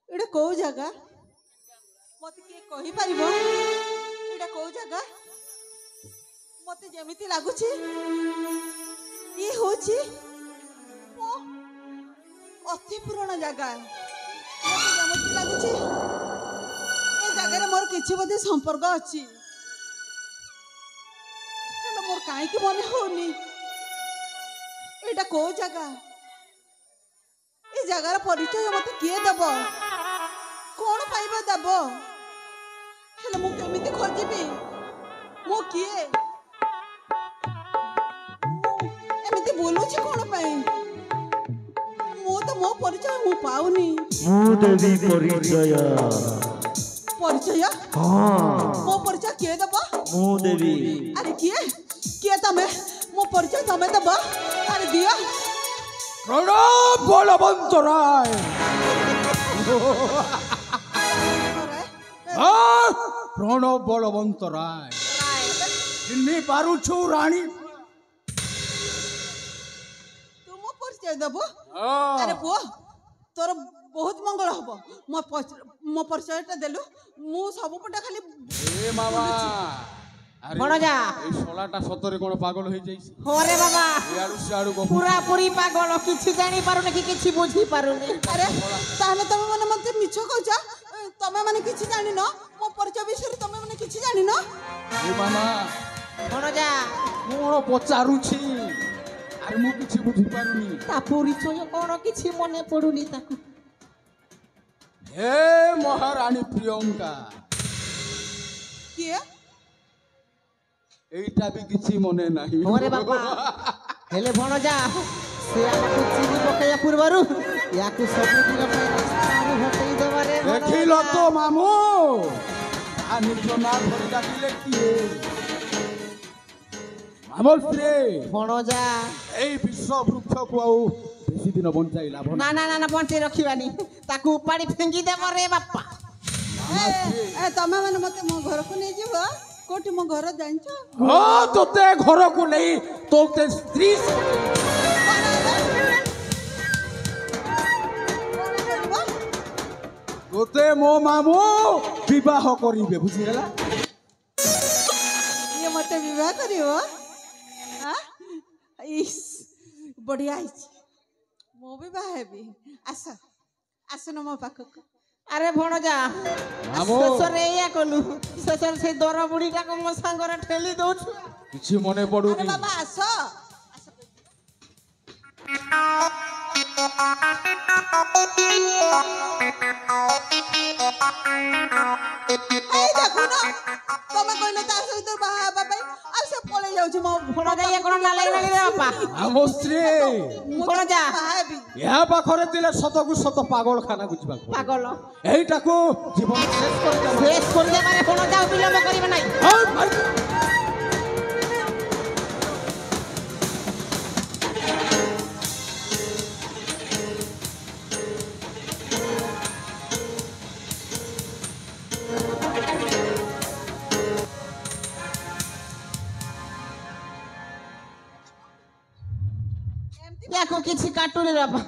एटा कौ जगह मत किए कहि परिबो एटा कौ जगह मते जेमिति लागुछि ई होछि मो अति पुराना जगह मते जेमिति लागुछि ए जगह रे मोर किछि बदे संपर्क अछि हेलो मोर काहे कि मने होनी एटा कौ जगह ए जगार परिचय मत किए दब कौन पाइबा दब हेले मु केमिति खोजिबी मु किए एमिति बोलुछि कोन पई मु तो मो परिचय मु पाउनी मु देवी परिचय परिचय हां मो परिचय किए दब मु देवी अरे किए तमे मो परिचय तमे दब अरे दियो प्रणाम बलवंत राय प्रणव बलवंत राय चिन्ह पारुछु रानी तुम परिचय देबो अरे पुओ तोर बहुत मंगल हबो मो परिचयटा देलु मु सब पटा खाली ए मामा भणजा ए सोलाटा सतरे कोन पागल होई जाईसी होरे बाबा याडू सियाडू को पूरा पूरी पागल किछि जानि पारुने कि किछि बुझी पारुने अरे ताहले तमे माने मते मिछ कहजा तमे माने किछि जानि न मो परिचय विषय तमे माने किछि जानि न ए मामा भणजा कोन पचारुछि अरे मु किछि बुझी पारुनी ता परिचय कोन किछि मने पडुनी ताकू हे महारानी प्रियंका किए एटा भी किछि मने नाही होरे बाबा हेले भणजा से आकु चिनी पकया पूर्वरु याकु सब दिन पे रास्ता हटई देबारे देखिलो तो मामू आ निज ना धरि डाकिले किए मामल श्री भणजा এই বিশ্ব বৃক্ষকু আউ বেশি দিন বঞ্চাই লাভ ना ना ना बंटे रखिबानी ताकू उपाड़ी फेंगी देबो रे बापा ए तमे माने मते मो घर को नै जीव कोठी मो घर जानछ ও তোতে ঘরকু নেই তোতে স্ত্রী তোতে মো মামু বিবাহ করিবে বুঝিলা ये मते विवाह करियो हां इस बढ़िया आइछ मो विवाह हेबी आस आसन मो पाखक अरे भणजा मामू ससुर एया कलु ससुर से दर बुढ़ीटा को मो संगरे ठेली दउछु কিছু মনে अरे পড়ুনি बाबा आस देखो ना तमे कहले ता सहित बाहा हेबा पई आ से पळे जाउछि मो भणजा ये कोन नाले नाले रे बापा আমো স্ত্রী भणजा बाहा हेबी ইহা পাখরে দিলে শতকু শত পাগল খানা বুঝবা पागल এইটাকু জীবন শেষ করে দেব शेष कर दे मारे भणजा विलंब करिबे নাই या को किछि काटुनी रे बापा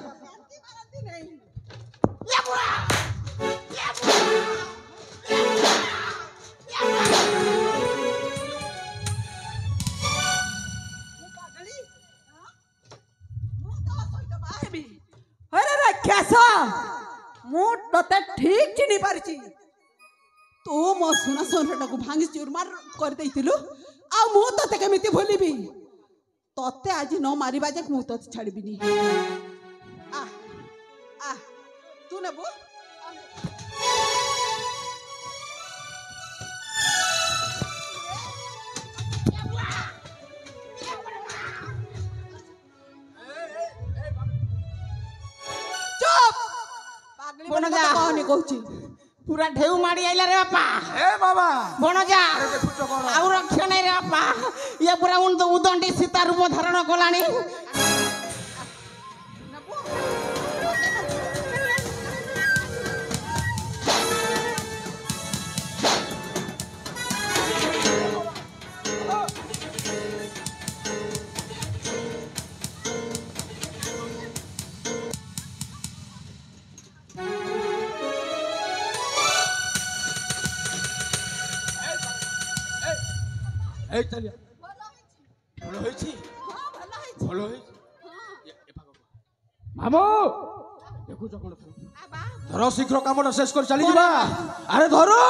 अरे राक्षस मु तते ठीक चिनी पारछि ତୁ ମୋ ସୁନା ସଂସାରଟାକୁ ଭାଙ୍ଗି ଚୁରମାର କରିଦେଇଥିଲୁ ଆଉ ମୁଁ ତତେ କେମିତି ଭୁଲିବି ତତେ ଆଜି ନ ମାରିବା ଯାକ ମୁଁ ତତେ ଛାଡ଼ିବିନି ଆ ଆ ତୁ ନେବୁ ବଣଜା କହୁଛି ପୁରା ଢେଉ ମାଡ଼ି ଆଇଲା ରେ ବାପା ଏ ବାବା ବଣଜା ଦେଖୁଛ କଣ ଆଉ ରକ୍ଷା ନାହିଁ ରେ ବାପା ଇଏ ପୁରା ଉଦଣ୍ଡି ସୀତା ରୂପ ଧାରଣ କଲାଣି এই তালিয়া ভালো হয়েছি ভালো হয়েছি মামু দেখুছ কোন ধর শীঘ্র কামটা শেষ করে চালি যা আরে ধরো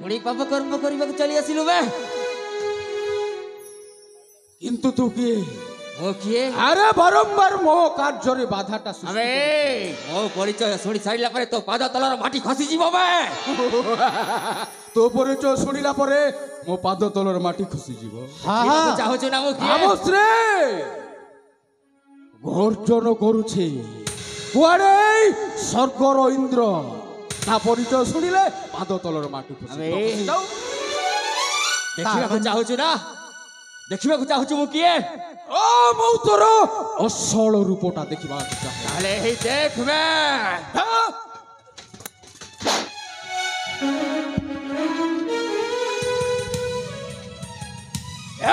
ମୁଢି ପାପ କର୍ମ କରିବାକୁ ଚାଲି ଆସିଲୁ ବେ কিন্তু তু কি ମୁଁ କିଏ আরে বারংবার মো কার্যরে বাধাটা আবে ମୋ ପରିଚୟ ଶୁଣି ସାରିଲା ପରେ ତୋ ପାଦ ତଳର ମାଟି ଖସିଯିବ ବେ তো পরিচয় শুনিলা পরে মো পাদ তলর মাটি খসি যাব କିବାକୁ ଚାହୁଁଛୁ ନା ମୁଁ କିଏ আমশ্রে গর্জন করুছে কুয়ারে স্বর্গর ইন্দ্র তা পরিচয় শুনিলে পাদ তলর মাটি খসি আবে। যাও ଦେଖିବାକୁ ଚାହୁଁଛୁ ନା ଦେଖିବାକୁ ଚାହୁଁଛୁ ମୁଁ କିଏ ও মৌ তোর অসল রূপটা দেখিবা চাহ ତାହେଲେ ହେଇ ଦେଖ ବେ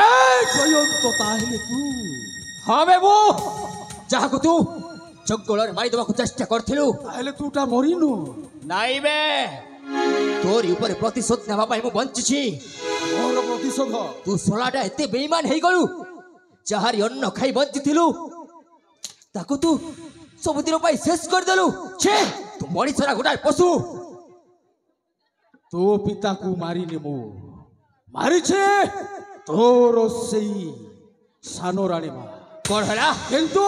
এই পর্যন্ত তাহলে তু ହଁ ବେ ମୁଁ ଯାହାକୁ ତୁ ଜଙ୍ଗଲରେ ମାରିଦେବାକୁ ଚେଷ୍ଟା କରିଥିଲୁ তাহলে তুটা মরিনু ନାଇଁ ବେ ତୋରି ଉପରେ ପ୍ରତିଶୋଧ ନେବା ପାଇଁ ମୁଁ ବଞ୍ଚିଛି মোর প্রতিশোধ ତୁ ଶଳାଟା ଏତେ ବେଇମାନ ହେଇଗଲୁ ଯାହାରି ଅନ୍ନ ଖାଇ ବଞ୍ଚିଥିଲୁ ତାକୁ ତୁ ସବୁଦିନ ପାଇଁ ଶେଷ କରିଦେଲୁ ଛେ ତୁ ମଣିଷର ଗୋଟାଏ ପଶୁ তো পিতাকু মারিনি মো মারিছে তোর সেই সানো রানী মা କଣ ହେଲା কিন্তু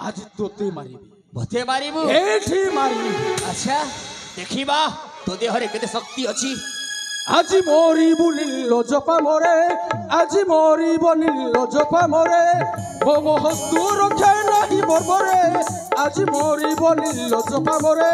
আজ তোতে মারিবি ମତେ ମାରିବୁ এଠି মারিবি ଆଚ୍ଛା ଦେଖିବା ତୋ ଦେହରେ କେତେ ଶକ୍ତି ଅଛି আজি মরিবু নীলজপা মরে আজি মরিব নীলজপা মরে মম হস্তু রক্ষা নাহি বর্বরে আজি মরিব নীলজপা মরে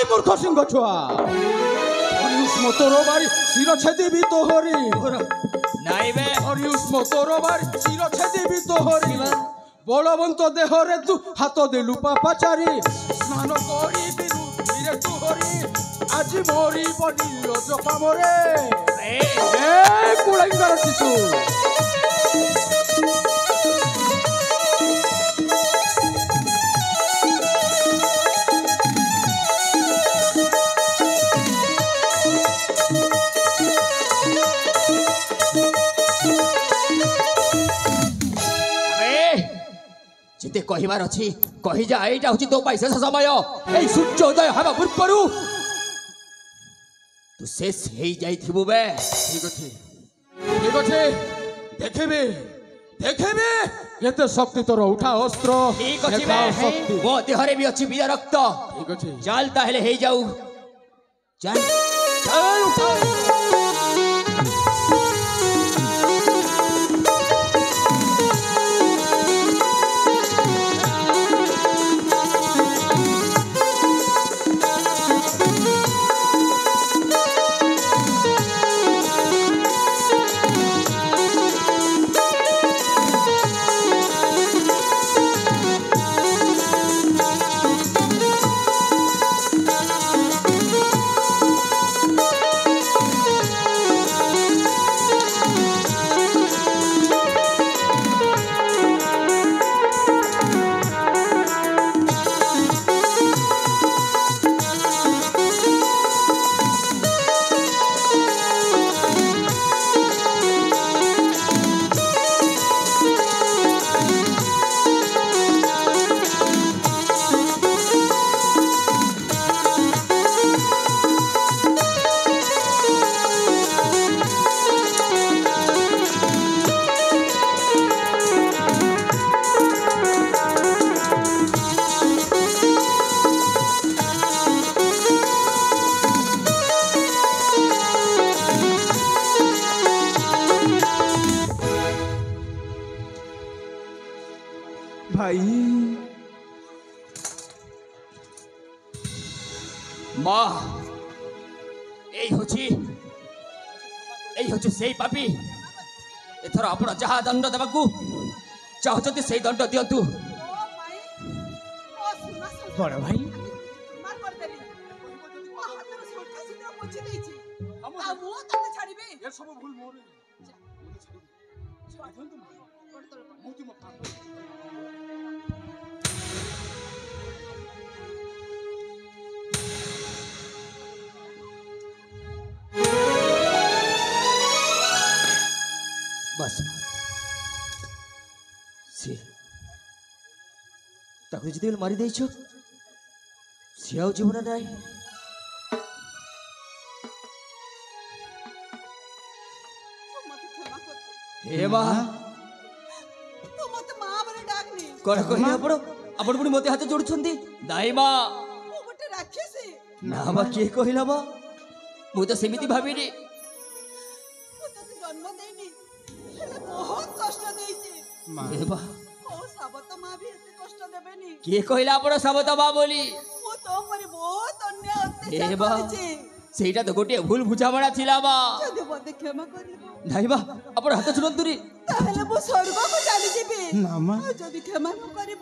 মূর্খ সিংহ ছুয়া হরিউষ্ম তোর বাড়ি শির ছেদিবি তো হরি ନାଇଁ ବେ হরিউষ্ম তোর বাড়ি শির ছেদিবি তো হরি বলবন্ত দেহরে তু হাত দেলু পাপাচারি স্নান করিবি রূপীরে তু হরি আজি মরিব নীলজপা মরে এ কুড়াইঙ্গার শিশু ଯେତେ କହିବାର ଅଛି କହିଯା ଏଇଟା ହଉଛି ତୋ ପାଇଁ ଶେଷ ସମୟ ଏଇ ସୂର୍ଯ୍ୟ ଉଦୟ ହେବା ପୂର୍ବରୁ ତୁ ଶେଷ ହେଇଯାଇଥିବୁ ବେ ঠিক আছে ঠিক আছে দেখেবে দেখেবে কেতে শক্তি তোর উঠা অস্ত্র ଠିକ ଅଛି দেখাও ବେ শক্তি ମୋ ଦେହରେ ବି ଅଛି ବୀର ରକ୍ତ ঠিক আছে ଚାଲ ତାହେଲେ ହେଇଯାଉ ଚାଲ এই উঠা ভাই মা এই হচ্ছে সেই পাপী এଥର ଆପଣ ଯାହା ଦଣ୍ଡ ଦେବାକୁ ଚାହୁଁଛନ୍ତି ସେଇ ଦଣ୍ଡ ଦିଅନ୍ତୁ। ଓ ମାଇଁ ଓ ସୁନା ସୁନା ବଡ଼ ଭାଇ ମାର କରିଦେଲି ମୋ ହାତର ଶଙ୍ଖା ସିନ୍ଦୁର ପୋଛି ଦେଇଛି ଆଉ ମୁଁ ତତେ ଛାଡ଼ିବି ଏ ସବୁ ଭୁଲ ମୋର ମୁଁ ତୁମ ବାସ୍ ସିଏ ତାକୁ ଯେତେବେଳେ ମାରି ଦେଇଛ ସିଏ ଆଉ ଜୀବନ ନାହିଁ। ତୁ ମତେ କ୍ଷମା କର ହେ ମା ତୁ ମତେ ମା ବୋଲି ଡାକନି କଣ କହିଲେ ଆପଣ ପୁଣି ମତେ ହାତ ଯୋଡୁଛନ୍ତି? ନାଇଁ ମା ମୁଁ ଗୋଟେ ରାକ୍ଷସୀ ନା ମା କିଏ କହିଲା ମା ମୁଁ ତ ସେମିତି ଭାବିନି। ମୁଁ ତତେ ଜନ୍ମ ଦେଇନି ହେଲେ ବହୁତ କଷ୍ଟ ଦେଇଛି ହେ ମା ଓ ସାବତ ମା ବି ଏତେ କଷ୍ଟ ଦେବେନି କିଏ କହିଲା ଆପଣ ସାବତ ମା ବୋଲି? ମୁଁ ତୋ ପରି ବହୁତ ଅନ୍ୟାୟ ହେ ଅତ୍ୟାଚାର ମା କରିଛି ସେଇଟା ତ ଗୋଟିଏ ଭୁଲ ବୁଝାମଣା ଥିଲା ମା। ଯଦି ମତେ କ୍ଷମା କରିବ ନାଇଁ ମା ଆପଣ ହାତ ଛୁଡ଼ନ୍ତୁନି। ତାହେଲେ ମୁଁ ସ୍ୱର୍ଗକୁ ଚାଲିଯିବି ନା ମା ଆଉ ଯଦି କ୍ଷମା ନ କରିବ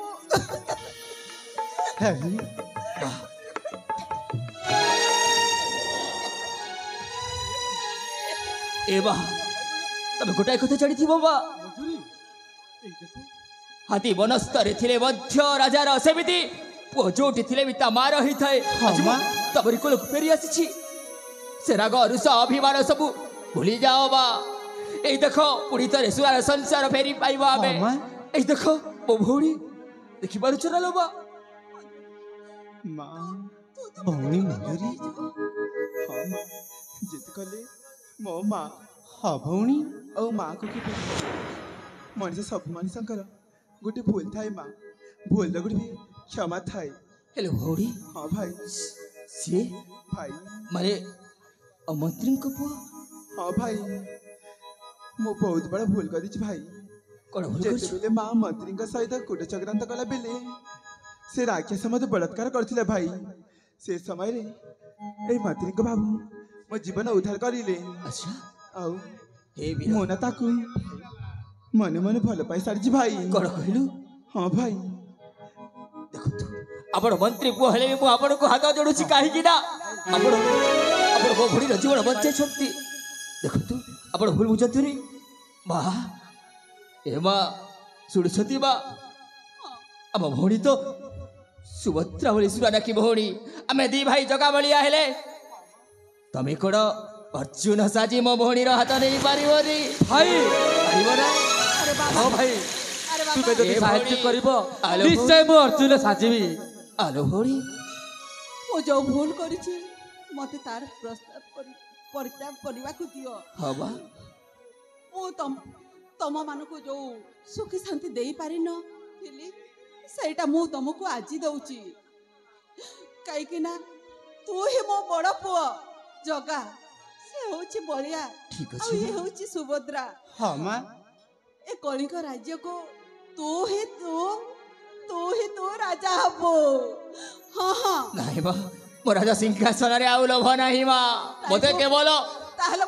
ଏ ମା ତମେ ଗୋଟାଏ କଥା ଜାଣିଥିବ ମା ହାତୀ ବନସ୍ତରେ ଥିଲେ ମଧ୍ୟ ରାଜାର ସେମିତି ପୁଅ ଯୋଉଠି ଥିଲେ ବି ତା ମାର ହେଇଥାଏ। ଆଜି ମୁଁ ତମରି କୋଳକୁ ଫେରି ଆସିଛି ସେ ରାଗ ରୁଷ ଅଭିମାନ ସବୁ ଭୁଲି ଯାଅ ମା। ଏଇ ଦେଖ ପୁଣି ଥରେ ସୁଆର ସଂସାର ଫେରି ପାଇବ ଆମେ। ଏଇ ଦେଖ ମୋ ଭଉଣୀ ଦେଖିପାରୁଛ ନା ଲୋ ମା? ମା ଭଉଣୀ ମଜୁରୀ ହଁ ମା ଯେତେ କଲେ ମୋ ମା ହଁ ଭଉଣୀ ଆଉ ମାଆକୁ କି ମଣିଷ ସବୁ ମଣିଷଙ୍କର ଗୋଟେ ଭୁଲ ଥାଏ ମା ଭୁଲର ଗୋଟେ ବି କ୍ଷମା ଥାଏ। ହେଲେ ଭଉଣୀ ହଁ ଭାଇ ସିଏ ଭାଇ ମାନେ ମନ୍ତ୍ରୀଙ୍କ ପୁଅ ହଁ ଭାଇ ମୁଁ ବହୁତ ବଡ଼ ଭୁଲ କରିଛି ଭାଇ। କଣ ଭୁଲ କରିଛ? ଯେତେବେଳେ ମା ମନ୍ତ୍ରୀଙ୍କ ସହିତ କୁଟ ଚକ୍ରାନ୍ତ କଲା ବେଲେ ସେ ରାକ୍ଷସ ମୋତେ ବଳାତ୍କାର କରିଥିଲେ ଭାଇ। ସେ ସମୟରେ ଏଇ ମନ୍ତ୍ରୀଙ୍କ ବାବୁ ମୋ ଜୀବନ ଉଦ୍ଧାର କରିଲେ ଆଚ୍ଛା ଆଉ ହେ ବୀର ମୁଁ ନା ତାକୁ ମନେ ମନେ ଭଲ ପାଇ ସାରିଛି ଭାଇ। କଣ କହିଲୁ? ହଁ ଭାଇ ଦେଖନ୍ତୁ ଆପଣ ମନ୍ତ୍ରୀ ପୁଅ ହେଲେ ବି ମୁଁ ଆପଣଙ୍କୁ ହାତ ଯୋଡୁଛି କାହିଁକି ନା ଆପଣ ମୋ ଭଉଣୀର ଜୀବନ ବଞ୍ଚାଇଛନ୍ତି। ଦେଖନ୍ତୁ ଆପଣ ଭୁଲ ବୁଝନ୍ତୁନି ମା। ଏ ମା ଶୁଣୁଛନ୍ତି ମା ଆମ ଭଉଣୀ ତ ସୁଭଦ୍ରା ଭଳି ସୁରାନାକି ଭଉଣୀ ଆମେ ଦି ଭାଇ ଜଗା ଭଳିଆ ହେଲେ ତମେ କଣ ଅର୍ଜୁନ ସାଜି ମୋ ଭଉଣୀର ହାତ ନେଇ ପାରିବନି ଭାଇ? ପାରିବ ନା? ଆରେ ବାବା ହଁ ଭାଇ ଆରେ ତୁମେ ବାବା ଯଦି ଏ ସାହାଯ୍ୟ ଭଉଣୀ। କରିବ ଆଲୋ ନିଶ୍ଚୟ ମୁଁ ଅର୍ଜୁନ ସାଜିବି। ଆଲୋ ଭଉଣୀ ମୁଁ ଯୋଉ ଭୁଲ କରିଛି ମତେ ତାର ପରିତ୍ୟାଗ କରିବାକୁ ଦିଅ। ହଁ ବା ମୁଁ ତମ ମାନଙ୍କୁ ଯୋଉ ସୁଖୀ ଶାନ୍ତି ଦେଇପାରିନଥିଲି ସେଇଟା ମୁଁ ତମକୁ ଆଜି ଦଉଛି କାହିଁକି ନା ତୁ ହିଁ ମୋ ବଡ଼ ପୁଅ ଜଗା ସେ ହଉଛି ବଳିଆ ଠିକ ଆଉ ଅଛି ଇଏ ହଉଛି ସୁଭଦ୍ରା। ହଁ ମା ଏ କଳିଙ୍ଗ ରାଜ୍ୟକୁ ତୁ ହିଁ ତୁ ରାଜା ହବ। ହଁ ହଁ ନାଇଁ ବା ମୋ ରାଜା ସିଂହାସନରେ ଆଉ ଲୋଭ ନାହିଁ ମା ମତେ କେବଳ ତାହେଲେ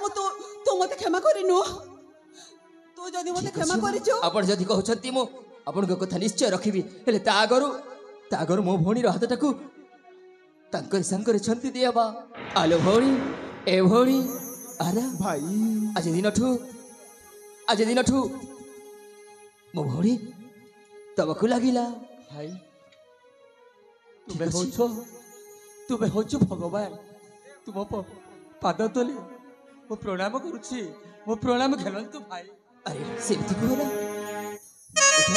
ତୁ ମତେ କ୍ଷମା କରିନୁ। ତୁ ଯଦି ମତେ ଠିକ କ୍ଷମା ଅଛି ମା। କରିଛୁ ଆପଣ ଯଦି କହୁଛନ୍ତି ମୁଁ ଆପଣଙ୍କ କଥା ନିଶ୍ଚୟ ରଖିବି ହେଲେ ତା ଆଗରୁ ମୋ ଭଉଣୀର ହାତଟାକୁ ତାଙ୍କରି ସାଙ୍ଗରେ ଛନ୍ଦି ଦିଏ ବା। ଆଲୋ ଭଉଣୀ ଏ ଭଉଣୀ ଆରା ଭାଇ ଆଜି ଦିନଠୁ ମୋ ଭଉଣୀ ତମକୁ ଲାଗିଲା ଭାଇ ଠିକ ଅଛି। ତୁମେ ହଉଛ ଭଗବାନ। ତୁମ ପାଦ ତଳେ ମୁଁ ପ୍ରଣାମ କରୁଛି। ମୋ ପ୍ରଣାମ ଖେଳନ୍ତୁ ଭାଇ। ଆରେ ସେମିତି କୁହନା ଉଠ।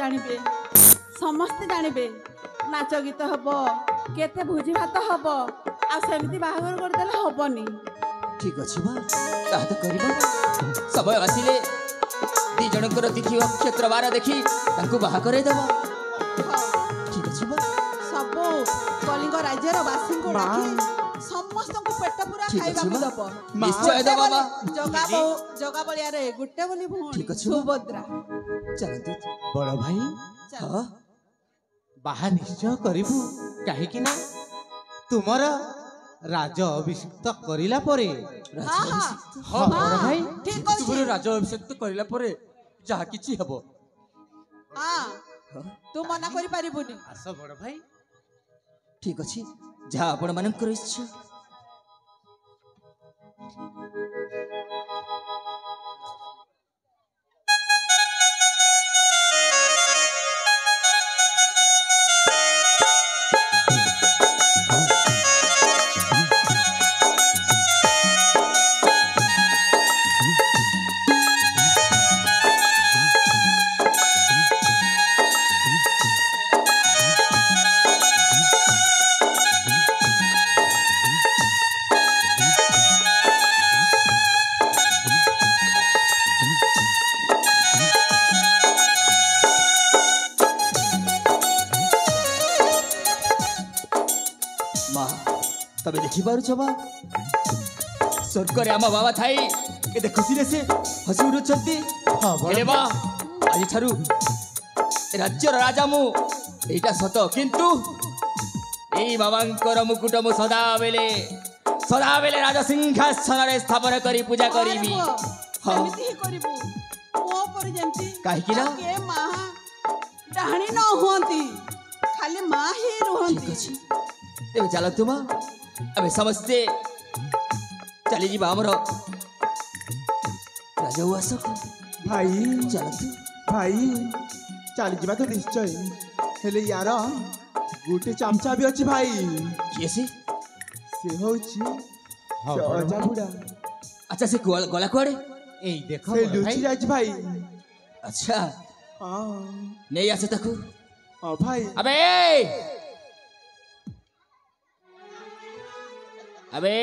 ଜାଣିବେ ସମସ୍ତେ ଜାଣିବେ ନାଚ ଗୀତ ହବ କେତେ ଭୋଜି ଭାତ ହବ ଆଉ ସେମିତି ବାହାଘର କରିଦେଲେ ହବନି ଠିକ ଅଛି ମା ତାହା ତ କରିବା ସମୟ ଆସିଲେ ଦି ଜଣଙ୍କର ଦେଖିବା କ୍ଷେତ୍ର ବାର ଦେଖି ତାଙ୍କୁ ବାହା କରେଇଦେବା ଠିକ ଅଛି ମା ସବୁ କଳିଙ୍ଗ ରାଜ୍ୟର ବାସୀଙ୍କୁ ଡାକି ସମସ୍ତଙ୍କୁ ପେଟ ପୁରା ଠିକ ଅଛି ଖାଇବାକୁ ମା ଦବ ନିଶ୍ଚୟ ଦେବା ମା ଜଗା ବଳିଆରେ ଗୋଟେ ବୋଲି ଭଉଣୀ ଠିକ ଅଛି ମା। ସୁଭଦ୍ରା ଚାଲନ୍ତୁ ବଡ଼ ଭାଇ ହଁ ବାହା ନିଶ୍ଚୟ କରିବୁ କାହିଁକି ନା ତୁମର ରାଜ ଅଭିଷିକ୍ତ କରିଲା ପରେ ହଁ ହଁ ହଁ ବଡ଼ ଭାଇ ଠିକ ଅଛି ତୁମର ରାଜ ଅଭିଷେକ କରିଲା ପରେ ଯାହା କିଛି ହେବ ହଁ ତୁ ମନା କରିପାରିବୁନି ଆସ ବଡ଼ ଭାଇ ଠିକ ଅଛି ଯାହା ଆପଣମାନଙ୍କର ଇଚ୍ଛା ମା ତମେ ଦେଖିପାରୁଛ ମା ସ୍ୱର୍ଗରେ ଆମ ବାବା ଥାଇ କେତେ ଖୁସିରେ ସେ ହସି ଉଠୁଛନ୍ତି ହେଲେ ମା ଆଜିଠାରୁ ରାଜ୍ୟର ରାଜା ମୁଁ ଏଇଟା ସତ କିନ୍ତୁ ଏଇ ବାବାଙ୍କର ମୁକୁଟ ମୁଁ ସଦାବେଳେ ରାଜ ସିଂହାସନରେ ସ୍ଥାପନ କରି ପୂଜା କରିବି ହଁ ସେମିତି ହିଁ କରିବୁ ମୋ ପରି ଯେମିତି କାହିଁକି ନା? ଆଉ କିଏ ମା ଡାହାଣୀ ନ ହୁଅନ୍ତି ଖାଲି ମା ହିଁ ଠିକ ରୁହନ୍ତି ଅଛି ତେବେ ଚାଲନ୍ତୁ ମା ଆମେ ସମସ୍ତେ ଚାଲିଯିବା ଆମର ରାଜଉଆସକୁ ଭାଇ ଚାଲନ୍ତୁ ଭାଇ ଚାଲିଯିବା ତ ନିଶ୍ଚୟ ହେଲେ ୟାର ଗୋଟେ ଚାମଚା ବି ଅଛି ଭାଇ କିଏ ସେ ସେ ହଉଛି ସେ ଅଜା ବୁଢା ଆଚ୍ଛା ସେ ଗଲା କୁଆଡେ ଏଇ ଦେଖ ସେ ବଡ଼ ଭାଇ ଲୁଚି ଯାଇଛି ଭାଇ ଆଚ୍ଛା ହଁ ନେଇ ଆସେ ତାକୁ ହଁ ଭାଇ ଆବେ ଆବେ